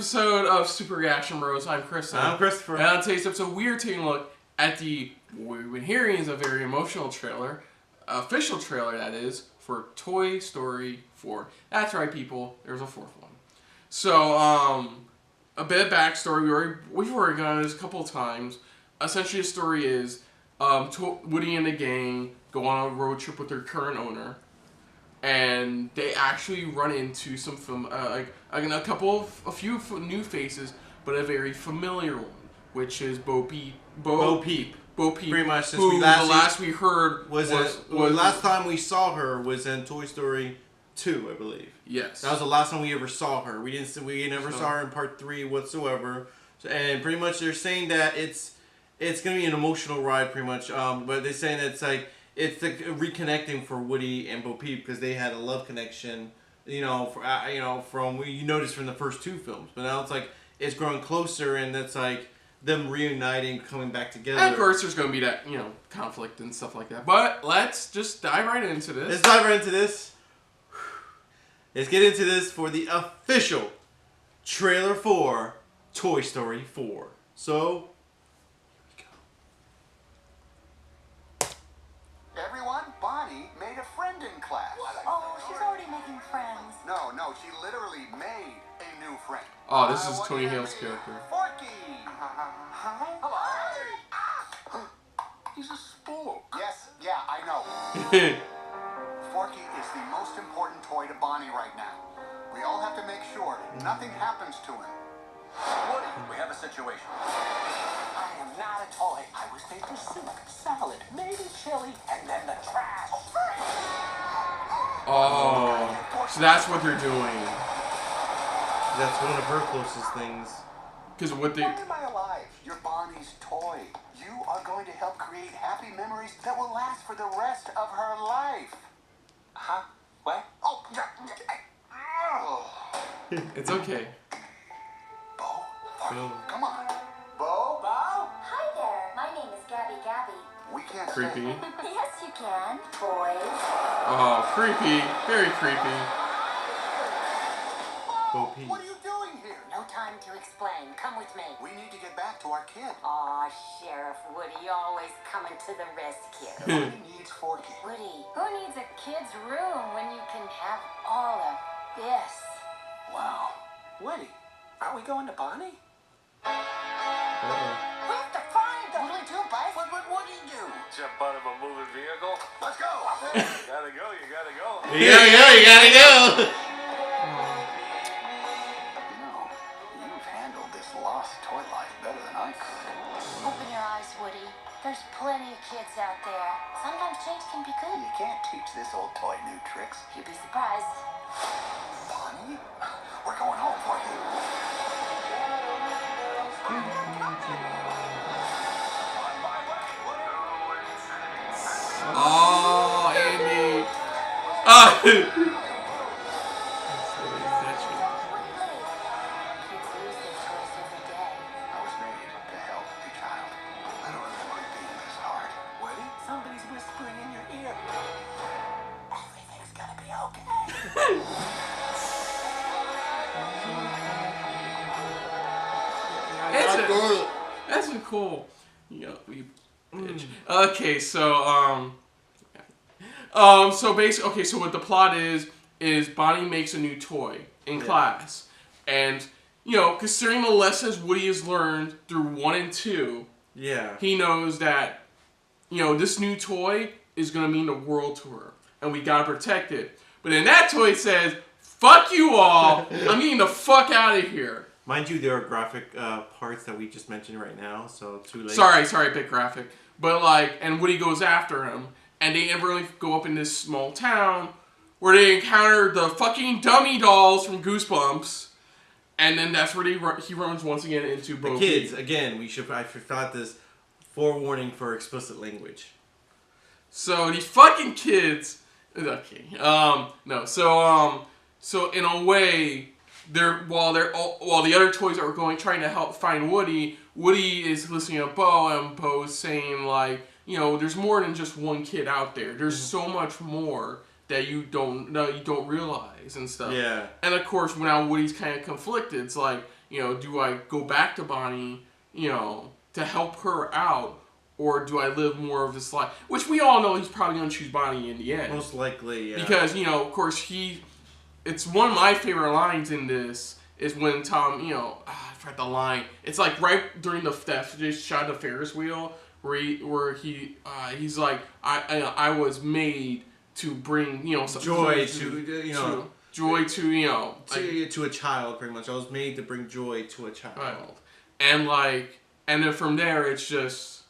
episode of Super Reaction Bros. I'm Chris. I'm Christopher. And on today's episode, we are taking a look at what we've been hearing is a very emotional trailer, official trailer that is, for Toy Story 4. That's right, people. There's a fourth one. So, a bit of backstory. We've already gone this a couple of times. Essentially, the story is Woody and the gang go on a road trip with their current owner. And they actually run into some a few new faces, but a very familiar one, which is Bo Peep. Pretty much. Since the last we heard was last time we saw her was in Toy Story 2, I believe. Yes. That was the last time we ever saw her. We never saw her in Part 3 whatsoever. So, and pretty much they're saying that it's gonna be an emotional ride, pretty much. But they're saying that it's like. It's like reconnecting for Woody and Bo Peep because they had a love connection, from you noticed from the first two films. But now it's like it's growing closer, and it's like them reuniting, coming back together. And of course, there's going to be that conflict and stuff like that. But let's just dive right into this. Let's dive right into this. Let's get into this for the official trailer for Toy Story 4. So. Bonnie made a friend in class. Oh, she's already making friends. No, she literally made a new friend. Oh, this is Tony Hale's character. Forky! Hi. Hello. He's a spook. Yes, yeah, I know. Forky is the most important toy to Bonnie right now. We all have to make sure nothing happens to him. Woody, we have a situation. I am not a toy. I was made for soup, salad, maybe chili, and then the trash. Oh, so that's what they're doing. That's one of her closest things. Because what they... Why am I alive? You're Bonnie's toy. You are going to help create happy memories that will last for the rest of her life. Huh? What? Oh, It's okay. Bo? Come on. Bo? Hi there. My name is Gabby. We can't Creepy. Yes, you can, boys. Oh, creepy. Very creepy. Bo Peep. What are you doing here? No time to explain. Come with me. We need to get back to our kid. Aw, Sheriff Woody, always coming to the rescue. Woody needs Forky. Woody, who needs a kid's room when you can have all of this? Wow. Woody, are we going to Bonnie? Uh-oh. We have to find them. What do we do, Buzz? What do you do? Jump out of a moving vehicle. Let's go. You gotta go. You gotta go. You've handled this lost toy life better than I could. Open your eyes, Woody. There's plenty of kids out there. Sometimes change can be good. You can't teach this old toy new tricks. You'd be surprised. Bonnie, we're going home for you. Oh, Andy. Kids lose their toys every day. I was made to help a child. I don't remember it being this hard. Woody, somebody's whispering in your ear. Everything's gonna be okay. That's a cool. Okay, so so basically, okay, so what the plot is Bonnie makes a new toy in class, and considering the lessons Woody has learned through 1 and 2, he knows that this new toy is gonna mean the world to her, and we gotta protect it. But then that toy says, "Fuck you all! I'm getting the fuck out of here." Mind you, there are graphic parts that we just mentioned right now, so too late. Sorry, bit graphic. But and Woody goes after him, and they really go up in this small town where they encounter the fucking dummy dolls from Goosebumps, and then that's where he runs once again into Bo The kids Peep. again. I forgot this forewarning for explicit language. So these fucking kids. Okay. No. So in a way. While the other toys are trying to help find Woody is listening to Bo, and Bo's saying there's more than just one kid out there. There's so much more that you don't realize and stuff. Yeah. And of course, now Woody's kind of conflicted. It's do I go back to Bonnie, to help her out, or do I live more of this life? Which we all know he's probably going to choose Bonnie in the end. Most likely, yeah. Because, of course, it's one of my favorite lines in this is when Tom, I forgot the line. It's like right during the shot of the Ferris wheel where he's like, I was made to bring, joy joy to a child, pretty much. I was made to bring joy to a child. Right. And then from there, it's just,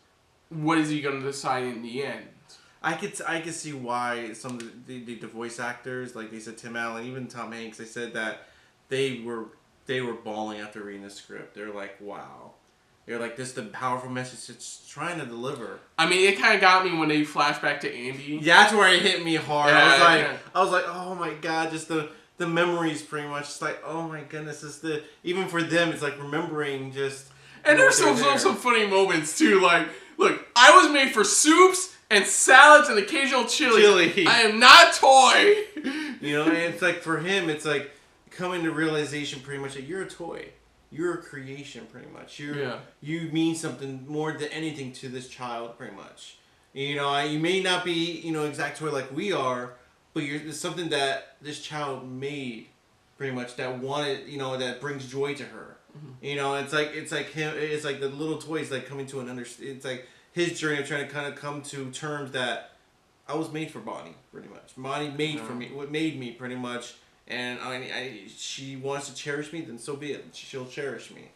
what is he going to decide in the end? I could see why some of the voice actors, like they said, Tim Allen, even Tom Hanks, they said that they were bawling after reading the script. They're like, wow. They're like, this is the powerful message it's trying to deliver. I mean, it kind of got me when they flashed back to Andy. Yeah, that's where it hit me hard. Yeah, I was like, oh my god, just the memories, pretty much. It's like, oh my goodness, even for them, it's like remembering just. And there's some funny moments too. Like, look, I was made for soups and salads and occasional chili. I am not toy. And it's like for him, it's like coming to realization, pretty much, that you're a toy. You're a creation, pretty much. You mean something more than anything to this child, pretty much. You may not be, exact toy like we are, but it's something that this child made, pretty much, that wanted, that brings joy to her. Mm-hmm. It's like him. It's like the little toys, like coming to an understanding. It's like his journey of trying to kind of come to terms that I was made for Bonnie, pretty much. Bonnie made for me, what made me, pretty much. And she wants to cherish me, then so be it. She'll cherish me,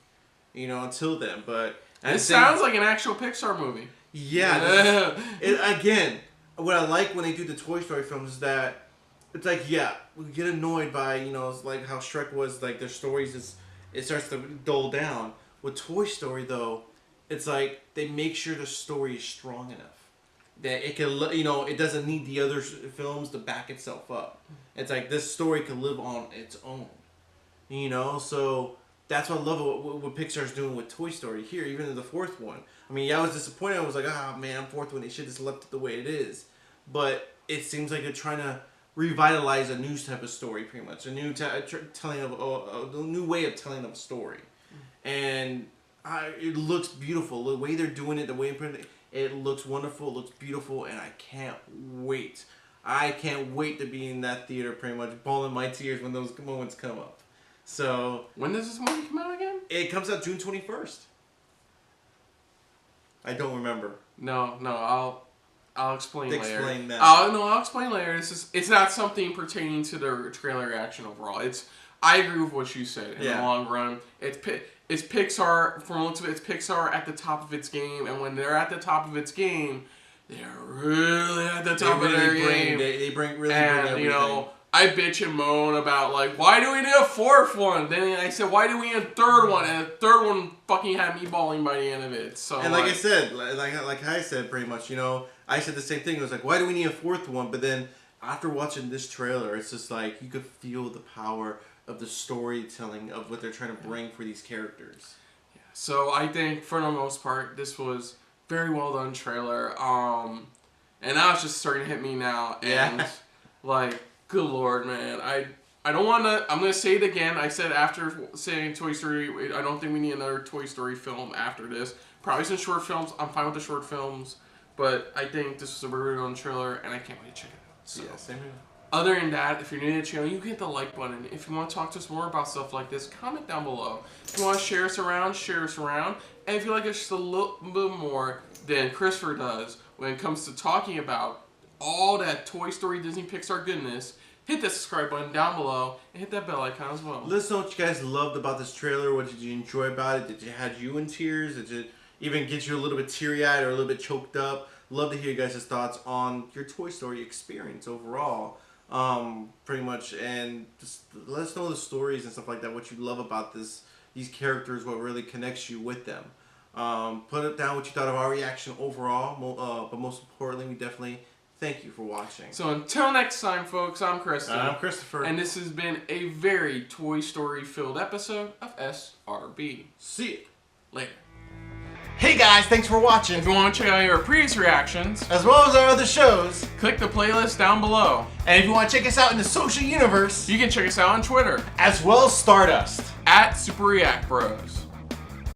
until then. But it sounds like an actual Pixar movie. Yeah. Again, what I like when they do the Toy Story films is that it's like, we get annoyed by it's like how Shrek was, like their stories it starts to dull down. With Toy Story though, it's like they make sure the story is strong enough that it can, it doesn't need the other films to back itself up. It's like this story can live on its own, So that's what I love what Pixar's doing with Toy Story here, even in the fourth one. I mean, I was disappointed. I was like, fourth one, they should just left it the way it is. But it seems like they're trying to revitalize a new type of story, pretty much, a new telling of a new way of telling of a story, and it looks beautiful. The way they're doing it, the way it looks wonderful, it looks beautiful, and I can't wait. I can't wait to be in that theater, pretty much, bawling my tears when those moments come up. So when does this movie come out again? It comes out June 21st. I don't remember. No, I'll explain later. Explain that. I'll explain later. It's not something pertaining to the trailer reaction overall. I agree with what you said. In the long run, it's Pixar. From looks of it, it's Pixar at the top of its game, and when they're at the top of its game, they're really at the top of their game. They bring everything. I bitch and moan about, like, why do we need a fourth one? Then I said, why do we need a third one? And the third one fucking had me bawling by the end of it. So, and like I said, like I said, pretty much, I said the same thing. It was like, why do we need a fourth one? But then after watching this trailer, it's just like you could feel the power of the storytelling of what they're trying to bring for these characters. Yeah. So I think for the most part, this was very well done trailer. And now it's just starting to hit me now. And like, good Lord, man. I don't want to... I'm going to say it again. I said after saying Toy Story, I don't think we need another Toy Story film after this. Probably some short films. I'm fine with the short films. But I think this was a very well done trailer, and I can't wait to check it out. So, same here. Other than that, if you're new to the channel, you can hit the like button. If you want to talk to us more about stuff like this, comment down below. If you want to share us around, share us around. And if you like us just a little bit more than Christopher does when it comes to talking about all that Toy Story, Disney, Pixar goodness, hit that subscribe button down below and hit that bell icon as well. Let us know what you guys loved about this trailer. What did you enjoy about it? Did it have you in tears? Did it even get you a little bit teary-eyed or a little bit choked up? Love to hear you guys' thoughts on your Toy Story experience overall. Pretty much, and just let us know the stories and stuff like that, what you love about these characters, what really connects you with them. Put it down what you thought of our reaction overall, but most importantly, we definitely thank you for watching. So until next time, folks, I'm Kristen. I'm Christopher. And this has been a very Toy Story filled episode of SRB. See you later. Hey guys, thanks for watching. If you want to check out our previous reactions, as well as our other shows, click the playlist down below. And if you want to check us out in the social universe, you can check us out on Twitter, as well as Stardust. at Super React Bros.